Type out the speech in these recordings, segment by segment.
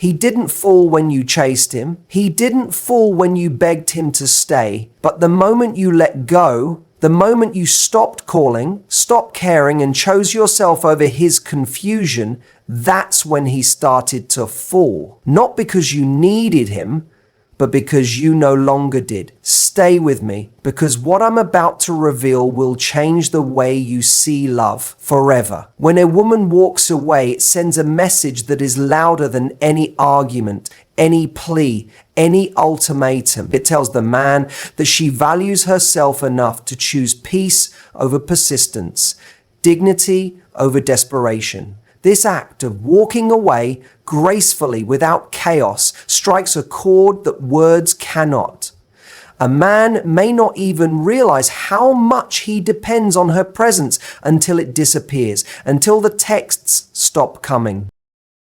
He didn't fall when you chased him. He didn't fall when you begged him to stay. But the moment you let go, the moment you stopped calling, stopped caring, and chose yourself over his confusion, that's when he started to fall. Not because you needed him, but because you no longer did. Stay with me, because what I'm about to reveal will change the way you see love forever. When a woman walks away, it sends a message that is louder than any argument, any plea, any ultimatum. It tells the man that she values herself enough to choose peace over persistence, dignity over desperation. This act of walking away gracefully without chaos strikes a chord that words cannot. A man may not even realize how much he depends on her presence until it disappears, until the texts stop coming,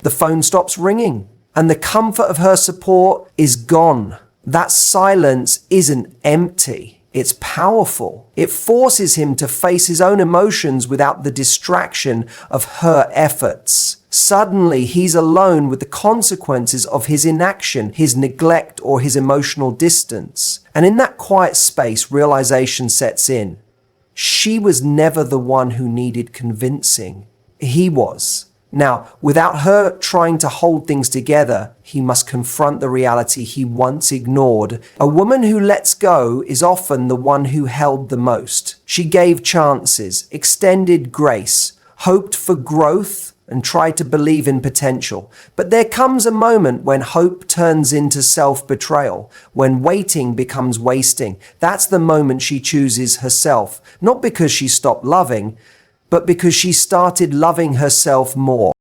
the phone stops ringing, and the comfort of her support is gone. That silence isn't empty. It's powerful. It forces him to face his own emotions without the distraction of her efforts. Suddenly, he's alone with the consequences of his inaction, his neglect, or his emotional distance. And in that quiet space, realization sets in. She was never the one who needed convincing. He was. Now, without her trying to hold things together, he must confront the reality he once ignored. A woman who lets go is often the one who held the most. She gave chances, extended grace, hoped for growth, and tried to believe in potential. But there comes a moment when hope turns into self-betrayal, when waiting becomes wasting. That's the moment she chooses herself, not because she stopped loving, but because she started loving herself more.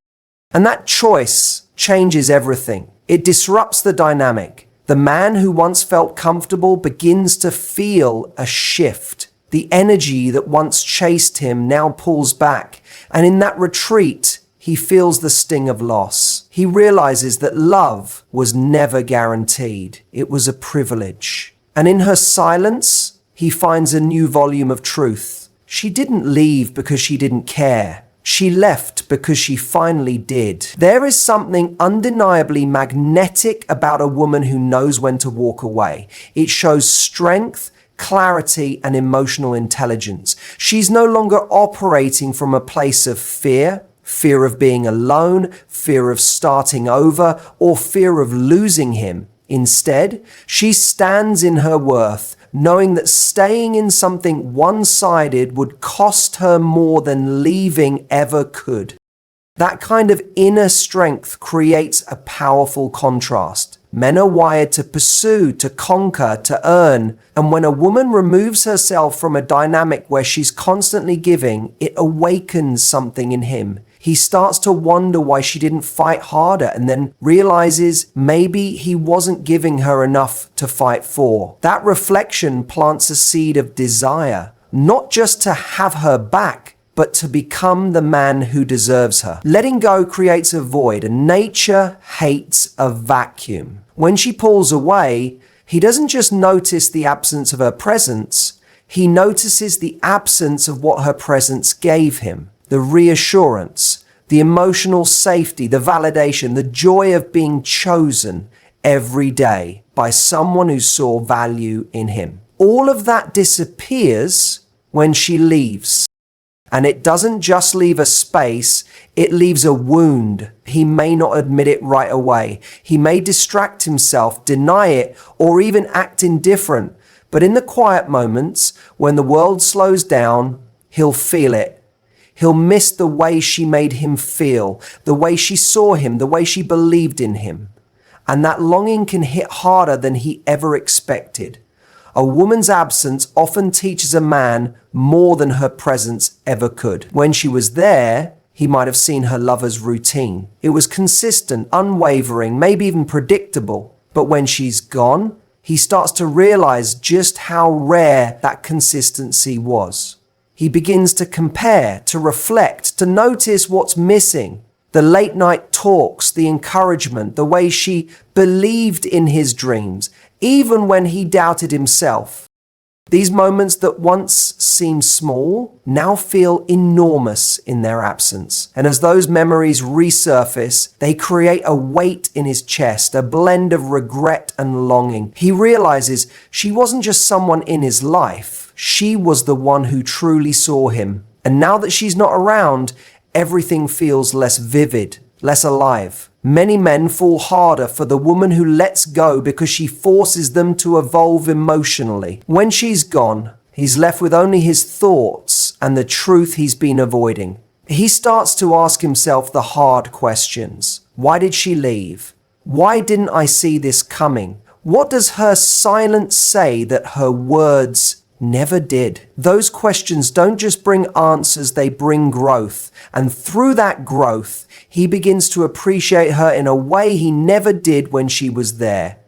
And that choice changes everything. It disrupts the dynamic. The man who once felt comfortable begins to feel a shift. The energy that once chased him now pulls back. And in that retreat, he feels the sting of loss. He realizes that love was never guaranteed. It was a privilege. And in her silence, he finds a new volume of truth. She didn't leave because she didn't care. She left because she finally did. There is something undeniably magnetic about a woman who knows when to walk away. It shows strength, clarity, and emotional intelligence. She's no longer operating from a place of fear of being alone, fear of starting over, or fear of losing him. Instead, she stands in her worth, knowing that staying in something one-sided would cost her more than leaving ever could. That kind of inner strength creates a powerful contrast. Men are wired to pursue, to conquer, to earn. And when a woman removes herself from a dynamic where she's constantly giving, it awakens something in him. He starts to wonder why she didn't fight harder, and then realizes maybe he wasn't giving her enough to fight for. That reflection plants a seed of desire, not just to have her back, but to become the man who deserves her. Letting go creates a void, and nature hates a vacuum. When she pulls away, he doesn't just notice the absence of her presence, he notices the absence of what her presence gave him. The reassurance, the emotional safety, the validation, the joy of being chosen every day by someone who saw value in him. All of that disappears when she leaves. And it doesn't just leave a space, it leaves a wound. He may not admit it right away. He may distract himself, deny it, or even act indifferent. But in the quiet moments, when the world slows down, he'll feel it. He'll miss the way she made him feel, the way she saw him, the way she believed in him. And that longing can hit harder than he ever expected. A woman's absence often teaches a man more than her presence ever could. When she was there, he might have seen her lover's routine. It was consistent, unwavering, maybe even predictable. But when she's gone, he starts to realize just how rare that consistency was. He begins to compare, to reflect, to notice what's missing. The late night talks, the encouragement, the way she believed in his dreams, even when he doubted himself. These moments that once seemed small now feel enormous in their absence. And as those memories resurface, they create a weight in his chest, a blend of regret and longing. He realizes she wasn't just someone in his life, she was the one who truly saw him. And now that she's not around, everything feels less vivid, less alive. Many men fall harder for the woman who lets go because she forces them to evolve emotionally. When she's gone, he's left with only his thoughts and the truth he's been avoiding. He starts to ask himself the hard questions. Why did she leave? Why didn't I see this coming? What does her silence say that her words never did? Those questions don't just bring answers, they bring growth. And through that growth, he begins to appreciate her in a way he never did when she was there.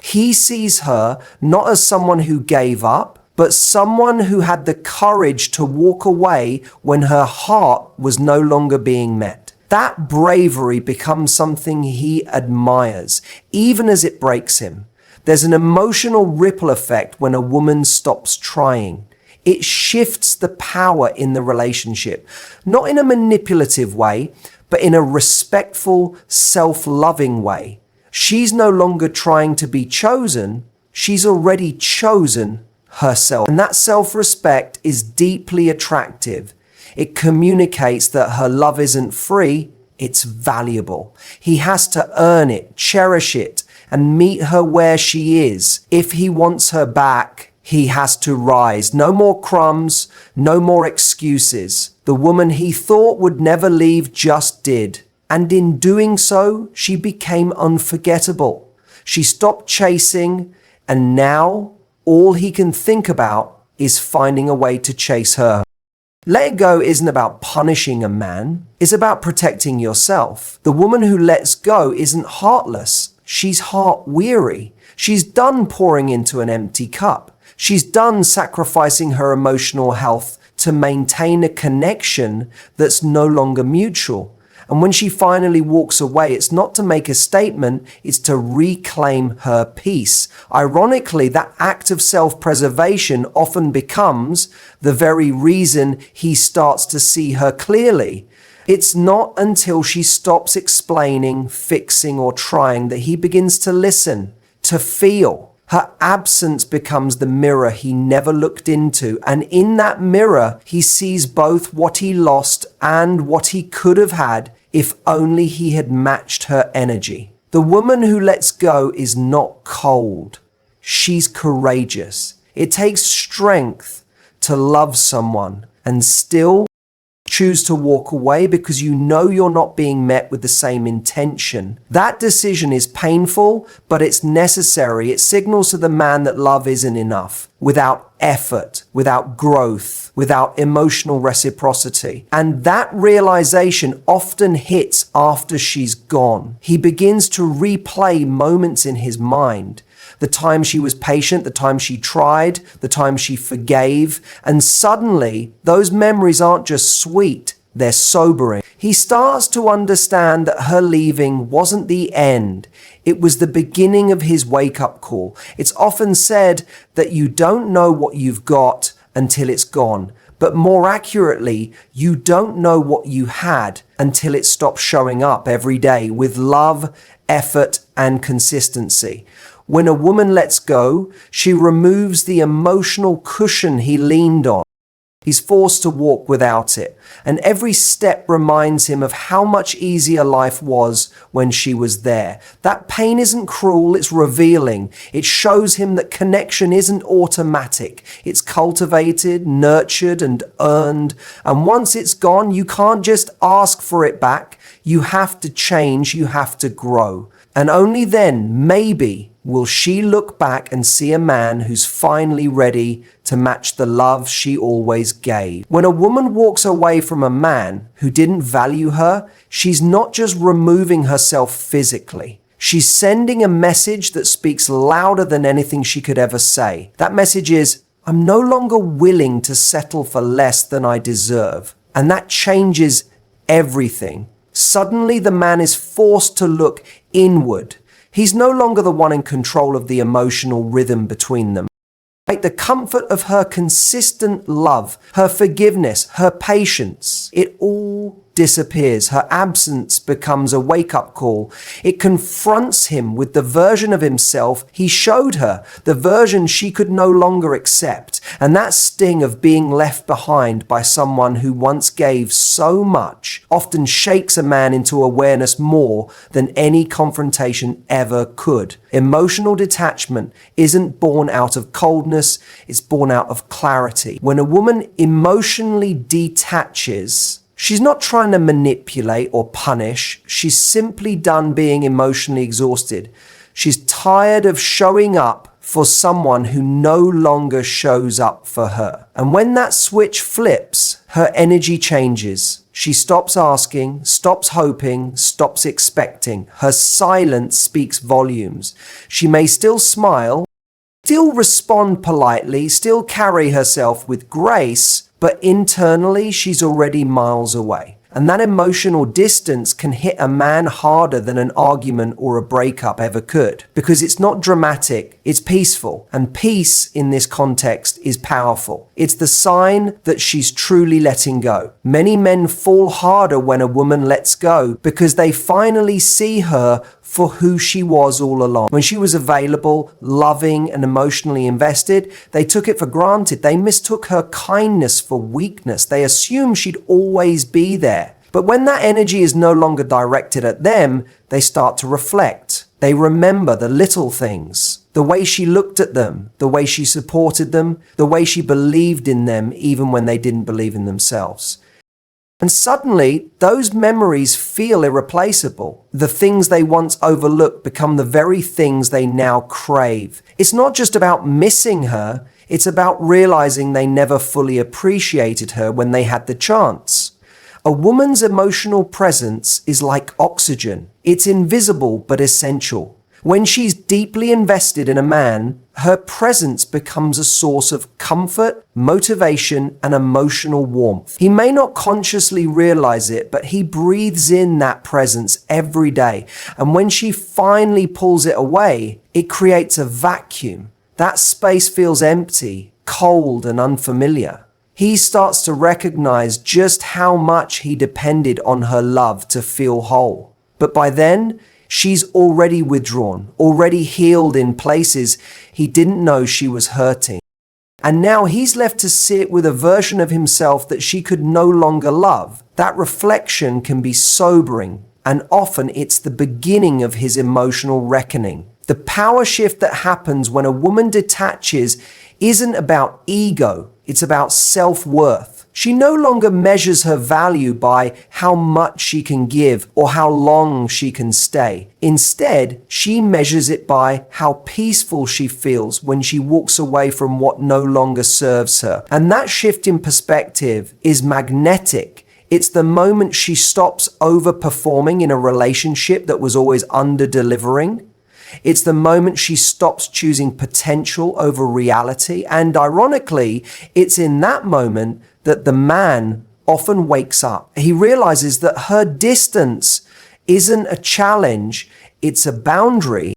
He sees her not as someone who gave up, but someone who had the courage to walk away when her heart was no longer being met. That bravery becomes something he admires, even as it breaks him. There's an emotional ripple effect when a woman stops trying. It shifts the power in the relationship, not in a manipulative way, but in a respectful, self-loving way. She's no longer trying to be chosen, she's already chosen herself. And that self-respect is deeply attractive. It communicates that her love isn't free, it's valuable. He has to earn it, cherish it, and meet her where she is. If he wants her back, he has to rise. No more crumbs, no more excuses. The woman he thought would never leave just did. And in doing so, she became unforgettable. She stopped chasing, and now all he can think about is finding a way to chase her. Let it go isn't about punishing a man, it's about protecting yourself. The woman who lets go isn't heartless, she's heart-weary. She's done pouring into an empty cup. She's done sacrificing her emotional health to maintain a connection that's no longer mutual. And when she finally walks away, it's not to make a statement, it's to reclaim her peace. Ironically, that act of self-preservation often becomes the very reason he starts to see her clearly. It's not until she stops explaining, fixing, or trying that he begins to listen, to feel. Her absence becomes the mirror he never looked into, and in that mirror, he sees both what he lost and what he could have had if only he had matched her energy. The woman who lets go is not cold. She's courageous. It takes strength to love someone and still choose to walk away because you know you're not being met with the same intention. That decision is painful, but it's necessary. It signals to the man that love isn't enough without effort, without growth, without emotional reciprocity. And that realization often hits after she's gone. He begins to replay moments in his mind. The time she was patient, the time she tried, the time she forgave. And suddenly, those memories aren't just sweet, they're sobering. He starts to understand that her leaving wasn't the end. It was the beginning of his wake-up call. It's often said that you don't know what you've got until it's gone. But more accurately, you don't know what you had until it stops showing up every day with love, effort, and consistency. When a woman lets go, she removes the emotional cushion he leaned on. He's forced to walk without it, and every step reminds him of how much easier life was when she was there. That pain isn't cruel, it's revealing. It shows him that connection isn't automatic. It's cultivated, nurtured, and earned. And once it's gone, you can't just ask for it back. You have to change, you have to grow. And only then, maybe, will she look back and see a man who's finally ready to match the love she always gave. When a woman walks away from a man who didn't value her, she's not just removing herself physically. She's sending a message that speaks louder than anything she could ever say. That message is, I'm no longer willing to settle for less than I deserve. And that changes everything. Suddenly the man is forced to look inward. He's no longer the one in control of the emotional rhythm between them. The comfort of her consistent love, her forgiveness, her patience, it all disappears. Her absence becomes a wake-up call. It confronts him with the version of himself he showed her, the version she could no longer accept. And that sting of being left behind by someone who once gave so much often shakes a man into awareness more than any confrontation ever could. Emotional detachment isn't born out of coldness, it's born out of clarity. When a woman emotionally detaches, she's not trying to manipulate or punish. She's simply done being emotionally exhausted. She's tired of showing up for someone who no longer shows up for her. And when that switch flips, her energy changes. She stops asking, stops hoping, stops expecting. Her silence speaks volumes. She may still smile, still respond politely, still carry herself with grace, but internally she's already miles away. And that emotional distance can hit a man harder than an argument or a breakup ever could, because it's not dramatic, it's peaceful. And peace in this context is powerful. It's the sign that she's truly letting go. Many men fall harder when a woman lets go because they finally see her for who she was all along. When she was available, loving, and emotionally invested, they took it for granted. They mistook her kindness for weakness. They assumed she'd always be there. But when that energy is no longer directed at them, they start to reflect. They remember the little things, the way she looked at them, the way she supported them, the way she believed in them even when they didn't believe in themselves. And suddenly, those memories feel irreplaceable. The things they once overlooked become the very things they now crave. It's not just about missing her, it's about realizing they never fully appreciated her when they had the chance. A woman's emotional presence is like oxygen. It's invisible but essential. When she's deeply invested in a man, her presence becomes a source of comfort, motivation, and emotional warmth. He may not consciously realize it, but he breathes in that presence every day. And when she finally pulls it away, it creates a vacuum. That space feels empty, cold, and unfamiliar. He starts to recognize just how much he depended on her love to feel whole. But by then, she's already withdrawn, already healed in places he didn't know she was hurting. And now he's left to sit with a version of himself that she could no longer love. That reflection can be sobering, and often it's the beginning of his emotional reckoning. The power shift that happens when a woman detaches isn't about ego, it's about self-worth. She no longer measures her value by how much she can give or how long she can stay. Instead, she measures it by how peaceful she feels when she walks away from what no longer serves her. And that shift in perspective is magnetic. It's the moment she stops overperforming in a relationship that was always under-delivering. It's the moment she stops choosing potential over reality. And ironically, it's in that moment that the man often wakes up. He realizes that her distance isn't a challenge, it's a boundary.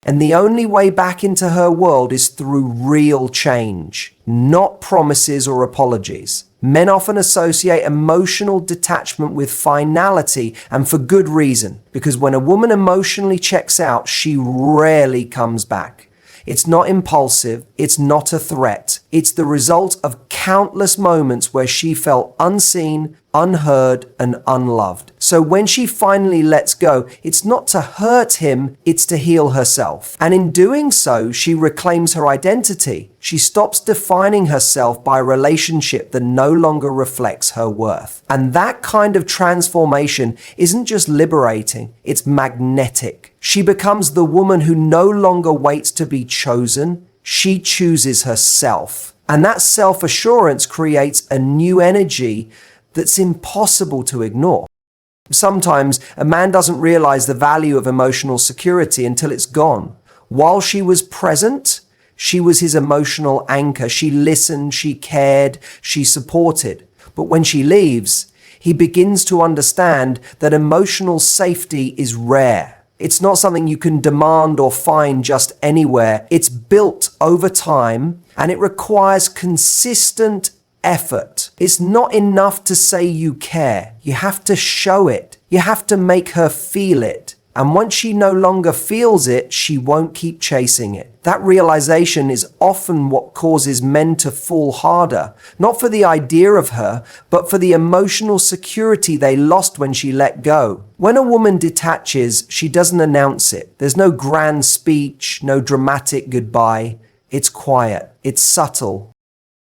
And the only way back into her world is through real change, not promises or apologies. Men often associate emotional detachment with finality, and for good reason, because when a woman emotionally checks out, she rarely comes back. It's not impulsive, it's not a threat. It's the result of countless moments where she felt unseen, unheard, and unloved. So when she finally lets go, it's not to hurt him, it's to heal herself. And in doing so, she reclaims her identity. She stops defining herself by a relationship that no longer reflects her worth. And that kind of transformation isn't just liberating, it's magnetic. She becomes the woman who no longer waits to be chosen, she chooses herself. And that self-assurance creates a new energy that's impossible to ignore. Sometimes a man doesn't realize the value of emotional security until it's gone. While she was present, she was his emotional anchor. She listened, she cared, she supported. But when she leaves, he begins to understand that emotional safety is rare. It's not something you can demand or find just anywhere. It's built over time and it requires consistent effort. It's not enough to say you care. You have to show it. You have to make her feel it. And once she no longer feels it, she won't keep chasing it. That realization is often what causes men to fall harder, not for the idea of her, but for the emotional security they lost when she let go. When a woman detaches, she doesn't announce it. There's no grand speech, no dramatic goodbye. It's quiet. It's subtle.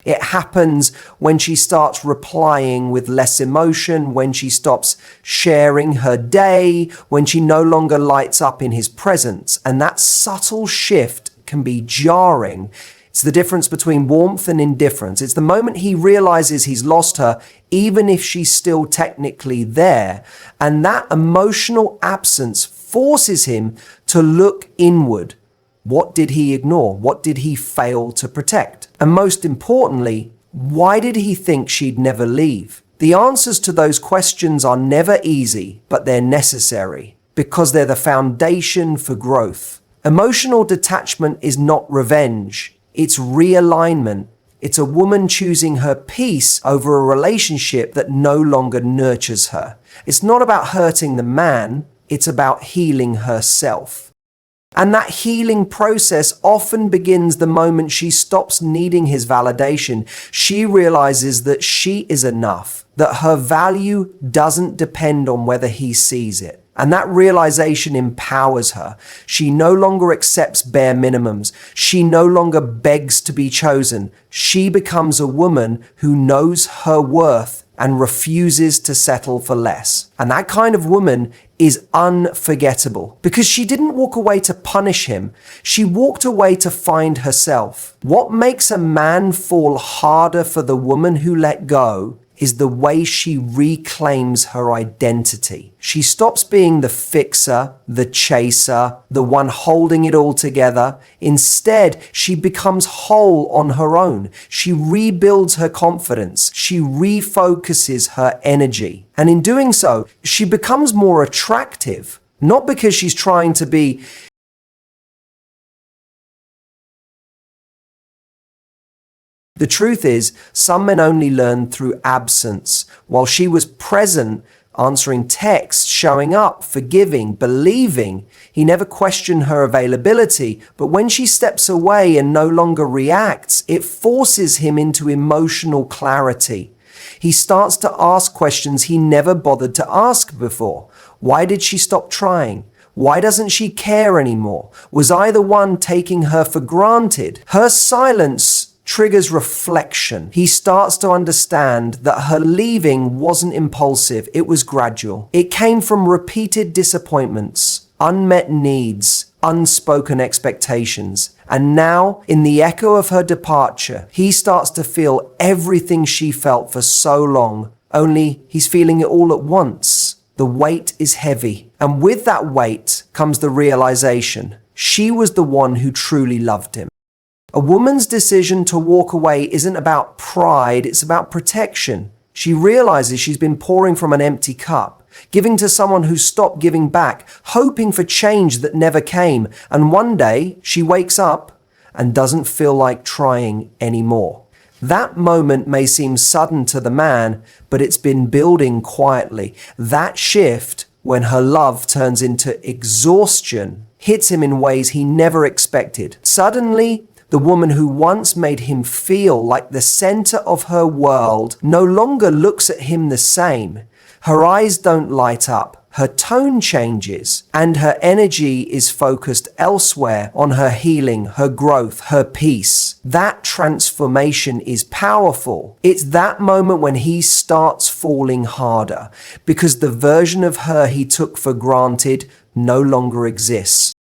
It happens when she starts replying with less emotion, when she stops sharing her day, when she no longer lights up in his presence. And that subtle shift can be jarring. It's the difference between warmth and indifference. It's the moment he realizes he's lost her, even if she's still technically there. And that emotional absence forces him to look inward. What did he ignore? What did he fail to protect? And most importantly, why did he think she'd never leave? The answers to those questions are never easy, but they're necessary because they're the foundation for growth. Emotional detachment is not revenge. It's realignment. It's a woman choosing her peace over a relationship that no longer nurtures her. It's not about hurting the man. It's about healing herself. And that healing process often begins the moment she stops needing his validation. She realizes that she is enough, that her value doesn't depend on whether he sees it. And that realization empowers her. She no longer accepts bare minimums. She no longer begs to be chosen. She becomes a woman who knows her worth and refuses to settle for less. And that kind of woman is unforgettable because she didn't walk away to punish him. She walked away to find herself. What makes a man fall harder for the woman who let go is the way she reclaims her identity. She stops being the fixer, the chaser, the one holding it all together. Instead, she becomes whole on her own. She rebuilds her confidence. She refocuses her energy. And in doing so, she becomes more attractive, not because she's trying to be The truth is, some men only learn through absence. While she was present, answering texts, showing up, forgiving, believing, he never questioned her availability. But when she steps away and no longer reacts, it forces him into emotional clarity. He starts to ask questions he never bothered to ask before. Why did she stop trying? Why doesn't she care anymore? Was I the one taking her for granted? Her silence triggers reflection. He starts to understand that her leaving wasn't impulsive, it was gradual. It came from repeated disappointments, unmet needs, unspoken expectations. And now, in the echo of her departure, he starts to feel everything she felt for so long, only he's feeling it all at once. The weight is heavy. And with that weight comes the realization she was the one who truly loved him. A woman's decision to walk away isn't about pride, it's about protection. She realizes she's been pouring from an empty cup, giving to someone who stopped giving back, hoping for change that never came. And one day she wakes up and doesn't feel like trying anymore. That moment may seem sudden to the man, but it's been building quietly. That shift, when her love turns into exhaustion, hits him in ways he never expected. Suddenly, the woman who once made him feel like the center of her world no longer looks at him the same. Her eyes don't light up, her tone changes, and her energy is focused elsewhere on her healing, her growth, her peace. That transformation is powerful. It's that moment when he starts falling harder because the version of her he took for granted no longer exists.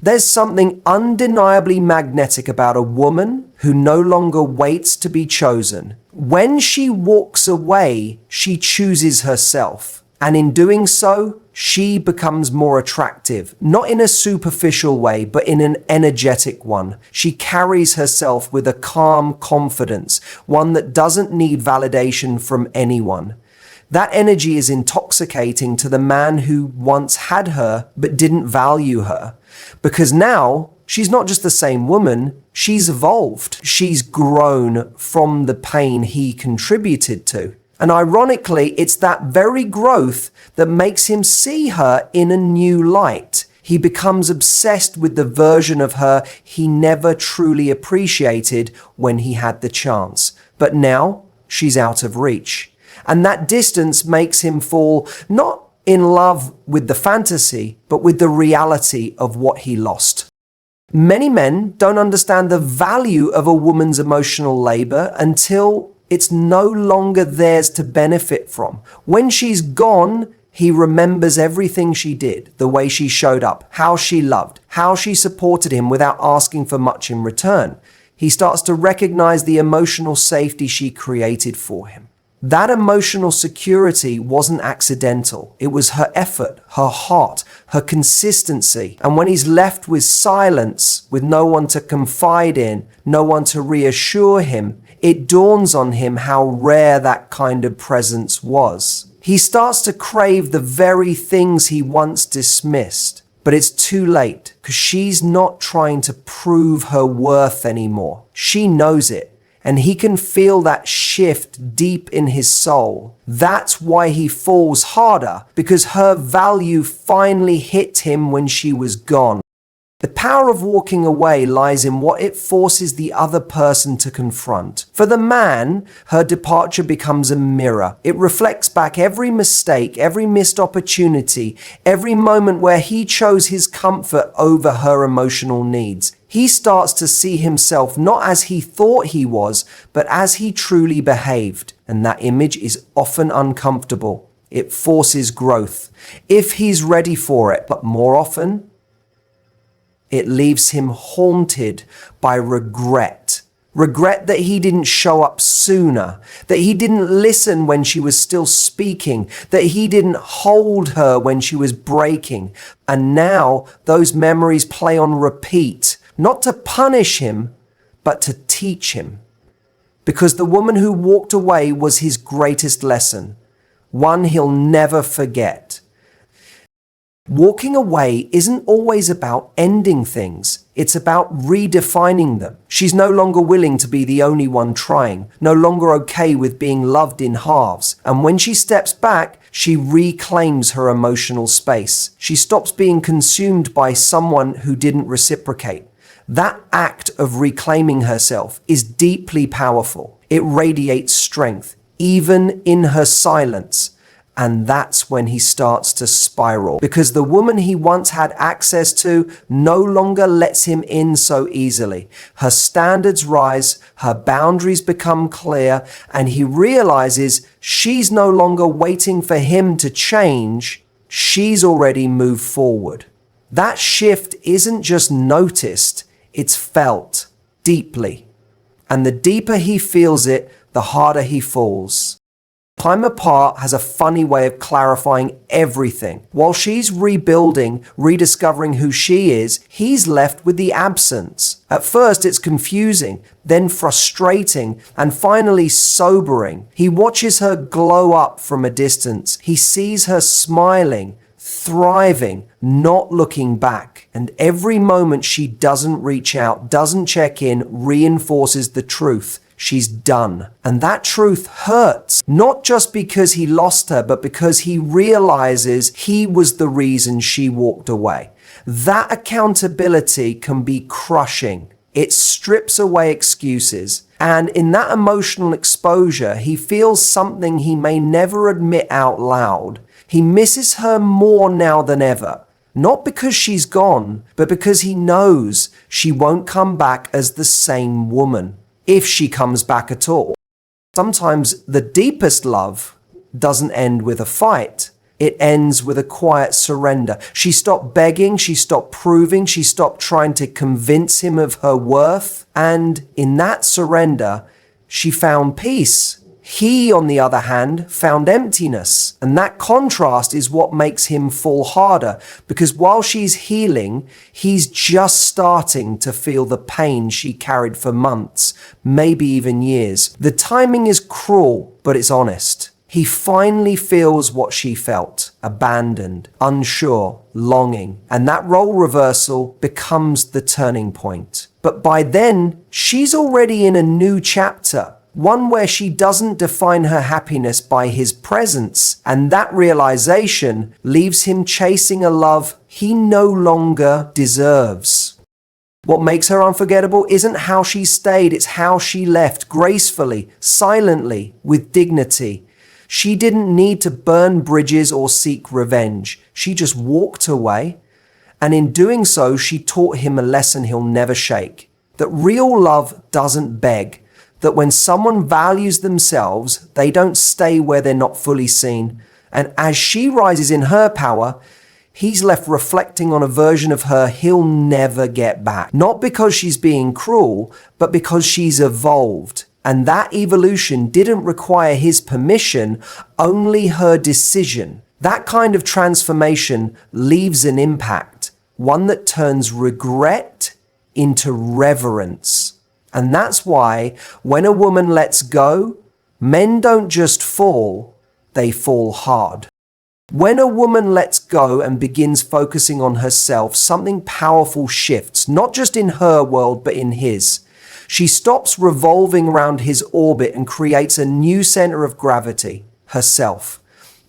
There's something undeniably magnetic about a woman who no longer waits to be chosen. When she walks away, she chooses herself. And in doing so, she becomes more attractive, not in a superficial way, but in an energetic one. She carries herself with a calm confidence, one that doesn't need validation from anyone. That energy is intoxicating to the man who once had her but didn't value her. Because now she's not just the same woman, she's evolved. She's grown from the pain he contributed to. And ironically, it's that very growth that makes him see her in a new light. He becomes obsessed with the version of her he never truly appreciated when he had the chance. But now she's out of reach. And that distance makes him fall not in love with the fantasy, but with the reality of what he lost. Many men don't understand the value of a woman's emotional labor until it's no longer theirs to benefit from. When she's gone, he remembers everything she did, the way she showed up, how she loved, how she supported him without asking for much in return. He starts to recognize the emotional safety she created for him. That emotional security wasn't accidental. It was her effort, her heart, her consistency. And when he's left with silence, with no one to confide in, no one to reassure him, it dawns on him how rare that kind of presence was. He starts to crave the very things he once dismissed. But it's too late, because she's not trying to prove her worth anymore. She knows it. And he can feel that shift deep in his soul. That's why he falls harder, because her value finally hit him when she was gone. The power of walking away lies in what it forces the other person to confront. For the man, her departure becomes a mirror. It reflects back every mistake, every missed opportunity, every moment where he chose his comfort over her emotional needs. He starts to see himself not as he thought he was, but as he truly behaved. And that image is often uncomfortable. It forces growth, if he's ready for it. But more often, it leaves him haunted by regret. Regret that he didn't show up sooner, that he didn't listen when she was still speaking, that he didn't hold her when she was breaking. And now those memories play on repeat, not to punish him, but to teach him. Because the woman who walked away was his greatest lesson, one he'll never forget. Walking away isn't always about ending things. It's about redefining them. She's no longer willing to be the only one trying, no longer okay with being loved in halves. And when she steps back, she reclaims her emotional space. She stops being consumed by someone who didn't reciprocate. That act of reclaiming herself is deeply powerful. It radiates strength, even in her silence. And that's when he starts to spiral, because the woman he once had access to no longer lets him in so easily. Her standards rise, her boundaries become clear, and he realizes she's no longer waiting for him to change. She's already moved forward. That shift isn't just noticed, it's felt deeply. And the deeper he feels it, the harder he falls. Time apart has a funny way of clarifying everything. While she's rebuilding, rediscovering who she is, he's left with the absence. At first it's confusing, then frustrating, and finally sobering. He watches her glow up from a distance. He sees her smiling, thriving, not looking back. And every moment she doesn't reach out, doesn't check in, reinforces the truth. She's done. And that truth hurts, not just because he lost her, but because he realizes he was the reason she walked away. That accountability can be crushing. It strips away excuses. And in that emotional exposure, he feels something he may never admit out loud. He misses her more now than ever. Not because she's gone, but because he knows she won't come back as the same woman. If she comes back at all. Sometimes the deepest love doesn't end with a fight. It ends with a quiet surrender. She stopped begging, she stopped proving, she stopped trying to convince him of her worth. And in that surrender, she found peace. He, on the other hand, found emptiness. And that contrast is what makes him fall harder, because while she's healing, he's just starting to feel the pain she carried for months, maybe even years. The timing is cruel, but it's honest. He finally feels what she felt: abandoned, unsure, longing, and that role reversal becomes the turning point. But by then, she's already in a new chapter, one where she doesn't define her happiness by his presence, and that realization leaves him chasing a love he no longer deserves. What makes her unforgettable isn't how she stayed, it's how she left, gracefully, silently, with dignity. She didn't need to burn bridges or seek revenge. She just walked away. And in doing so, she taught him a lesson he'll never shake. That real love doesn't beg. That when someone values themselves, they don't stay where they're not fully seen. And as she rises in her power, he's left reflecting on a version of her he'll never get back. Not because she's being cruel, but because she's evolved. And that evolution didn't require his permission, only her decision. That kind of transformation leaves an impact, one that turns regret into reverence. And that's why when a woman lets go, men don't just fall, they fall hard. When a woman lets go and begins focusing on herself, something powerful shifts, not just in her world, but in his. She stops revolving around his orbit and creates a new center of gravity, herself.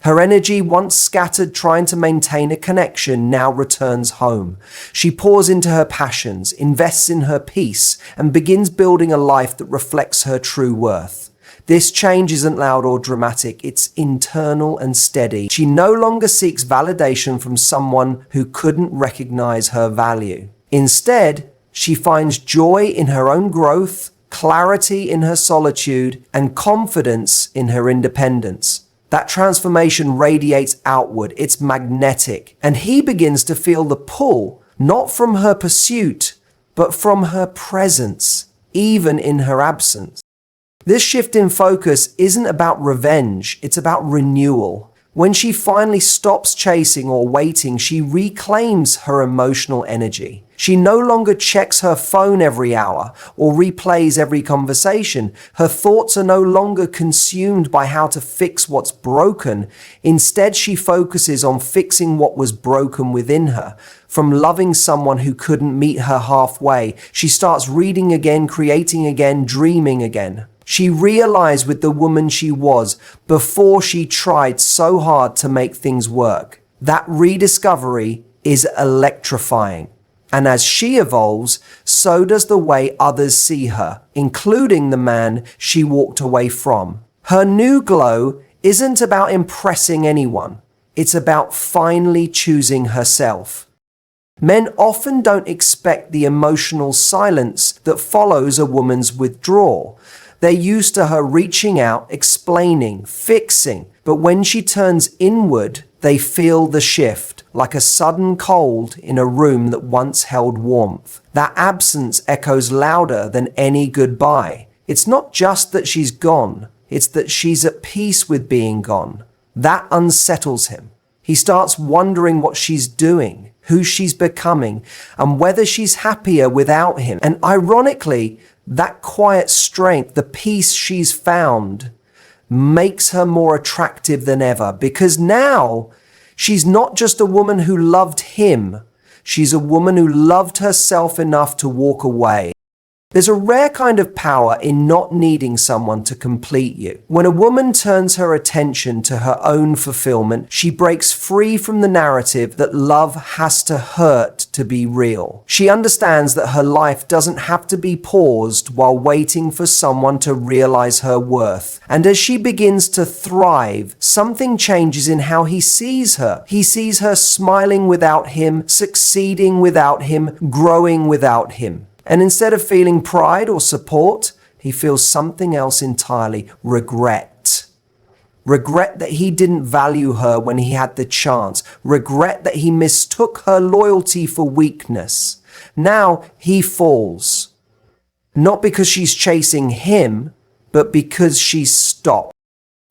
Her energy, once scattered trying to maintain a connection, now returns home. She pours into her passions, invests in her peace, and begins building a life that reflects her true worth. This change isn't loud or dramatic, it's internal and steady. She no longer seeks validation from someone who couldn't recognize her value. Instead, she finds joy in her own growth, clarity in her solitude, and confidence in her independence. That transformation radiates outward, it's magnetic, and he begins to feel the pull, not from her pursuit, but from her presence, even in her absence. This shift in focus isn't about revenge, it's about renewal. When she finally stops chasing or waiting, she reclaims her emotional energy. She no longer checks her phone every hour or replays every conversation. Her thoughts are no longer consumed by how to fix what's broken. Instead, she focuses on fixing what was broken within her. From loving someone who couldn't meet her halfway, she starts reading again, creating again, dreaming again. She realized with the woman she was before she tried so hard to make things work. That rediscovery is electrifying. And as she evolves, so does the way others see her, including the man she walked away from. Her new glow isn't about impressing anyone. It's about finally choosing herself. Men often don't expect the emotional silence that follows a woman's withdrawal. They're used to her reaching out, explaining, fixing, but when she turns inward, they feel the shift, like a sudden cold in a room that once held warmth. That absence echoes louder than any goodbye. It's not just that she's gone, it's that she's at peace with being gone. That unsettles him. He starts wondering what she's doing, who she's becoming, and whether she's happier without him. And ironically, that quiet strength, the peace she's found, makes her more attractive than ever, because now she's not just a woman who loved him, she's a woman who loved herself enough to walk away. There's a rare kind of power in not needing someone to complete you. When a woman turns her attention to her own fulfillment, she breaks free from the narrative that love has to hurt to be real. She understands that her life doesn't have to be paused while waiting for someone to realize her worth. And as she begins to thrive, something changes in how he sees her. He sees her smiling without him, succeeding without him, growing without him. And instead of feeling pride or support, he feels something else entirely: regret. Regret that he didn't value her when he had the chance. Regret that he mistook her loyalty for weakness. Now he falls. Not because she's chasing him, but because she's stopped.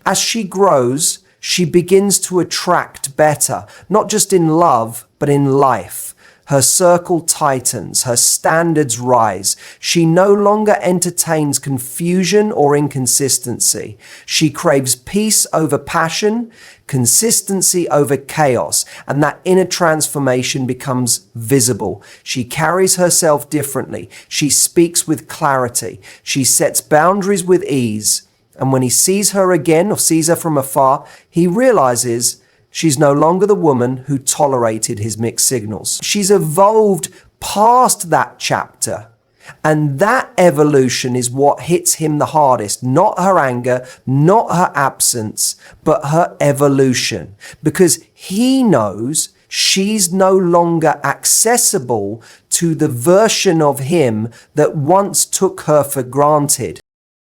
As she grows, she begins to attract better, not just in love, but in life. Her circle tightens, her standards rise. She no longer entertains confusion or inconsistency. She craves peace over passion, consistency over chaos, and that inner transformation becomes visible. She carries herself differently. She speaks with clarity. She sets boundaries with ease. And when he sees her again or sees her from afar, he realizes she's no longer the woman who tolerated his mixed signals. She's evolved past that chapter. And that evolution is what hits him the hardest. Not her anger, not her absence, but her evolution. Because he knows she's no longer accessible to the version of him that once took her for granted.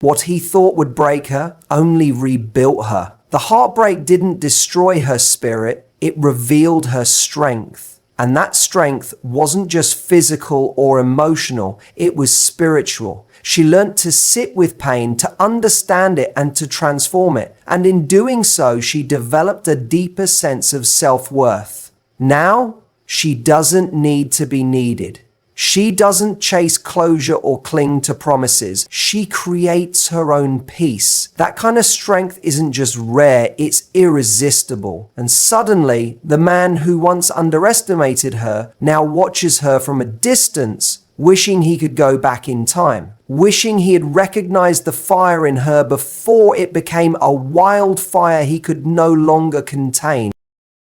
What he thought would break her only rebuilt her. The heartbreak didn't destroy her spirit, it revealed her strength. And that strength wasn't just physical or emotional, it was spiritual. She learnt to sit with pain, to understand it, and to transform it. And in doing so, she developed a deeper sense of self-worth. Now, she doesn't need to be needed. She doesn't chase closure or cling to promises. She creates her own peace. That kind of strength isn't just rare, it's irresistible. And suddenly, the man who once underestimated her now watches her from a distance, wishing he could go back in time, wishing he had recognized the fire in her before it became a wildfire he could no longer contain.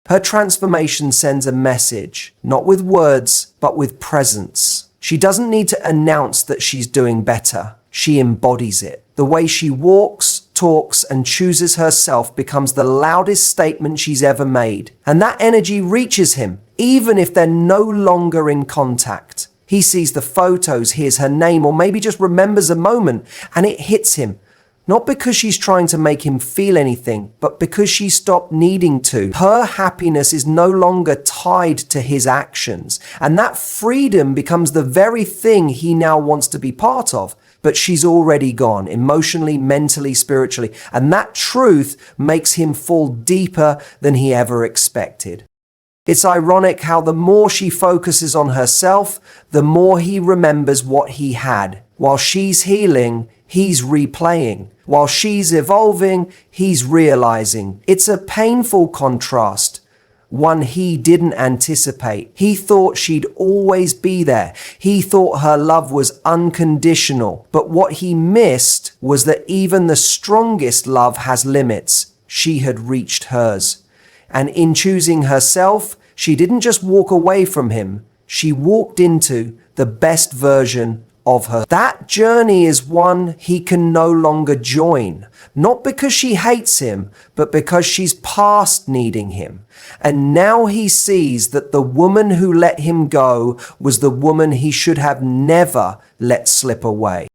Her transformation sends a message, not with words, but with presence. She doesn't need to announce that she's doing better. She embodies it. The way she walks, talks, and chooses herself becomes the loudest statement she's ever made. And that energy reaches him, even if they're no longer in contact. He sees the photos, hears her name, or maybe just remembers a moment, and it hits him. Not because she's trying to make him feel anything, but because she stopped needing to. Her happiness is no longer tied to his actions, and that freedom becomes the very thing he now wants to be part of. But she's already gone, emotionally, mentally, spiritually, and that truth makes him fall deeper than he ever expected. It's ironic how the more she focuses on herself, the more he remembers what he had. While she's healing, he's replaying. While she's evolving, he's realizing. It's a painful contrast, one he didn't anticipate. He thought she'd always be there. He thought her love was unconditional. But what he missed was that even the strongest love has limits. She had reached hers. And in choosing herself, she didn't just walk away from him. She walked into the best version of her. That journey is one he can no longer join, not because she hates him, but because she's past needing him. And now he sees that the woman who let him go was the woman he should have never let slip away.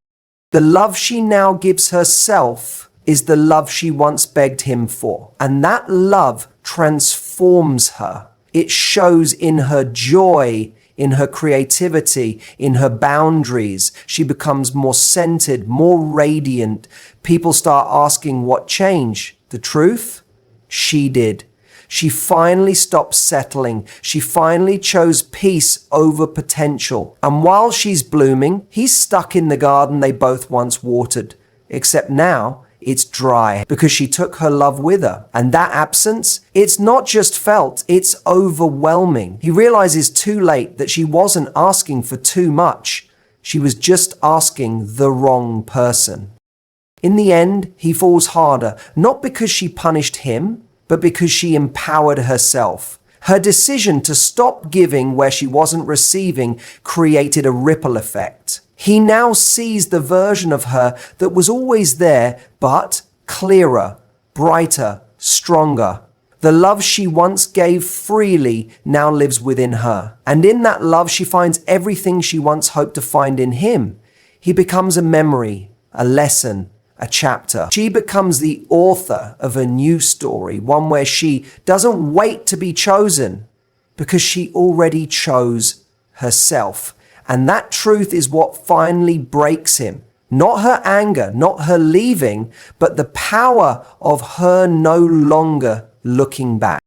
The love she now gives herself is the love she once begged him for. And that love transforms her. It shows in her joy, in her creativity, in her boundaries. She becomes more centered, more radiant. People start asking what changed. The truth? She did. She finally stopped settling. She finally chose peace over potential. And while she's blooming, he's stuck in the garden they both once watered. Except now, it's dry because she took her love with her. And that absence, it's not just felt, it's overwhelming. He realizes too late that she wasn't asking for too much. She was just asking the wrong person. In the end, he falls harder, not because she punished him, but because she empowered herself. Her decision to stop giving where she wasn't receiving created a ripple effect. He now sees the version of her that was always there, but clearer, brighter, stronger. The love she once gave freely now lives within her. And in that love, she finds everything she once hoped to find in him. He becomes a memory, a lesson, a chapter. She becomes the author of a new story, one where she doesn't wait to be chosen because she already chose herself. And that truth is what finally breaks him. Not her anger, not her leaving, but the power of her no longer looking back.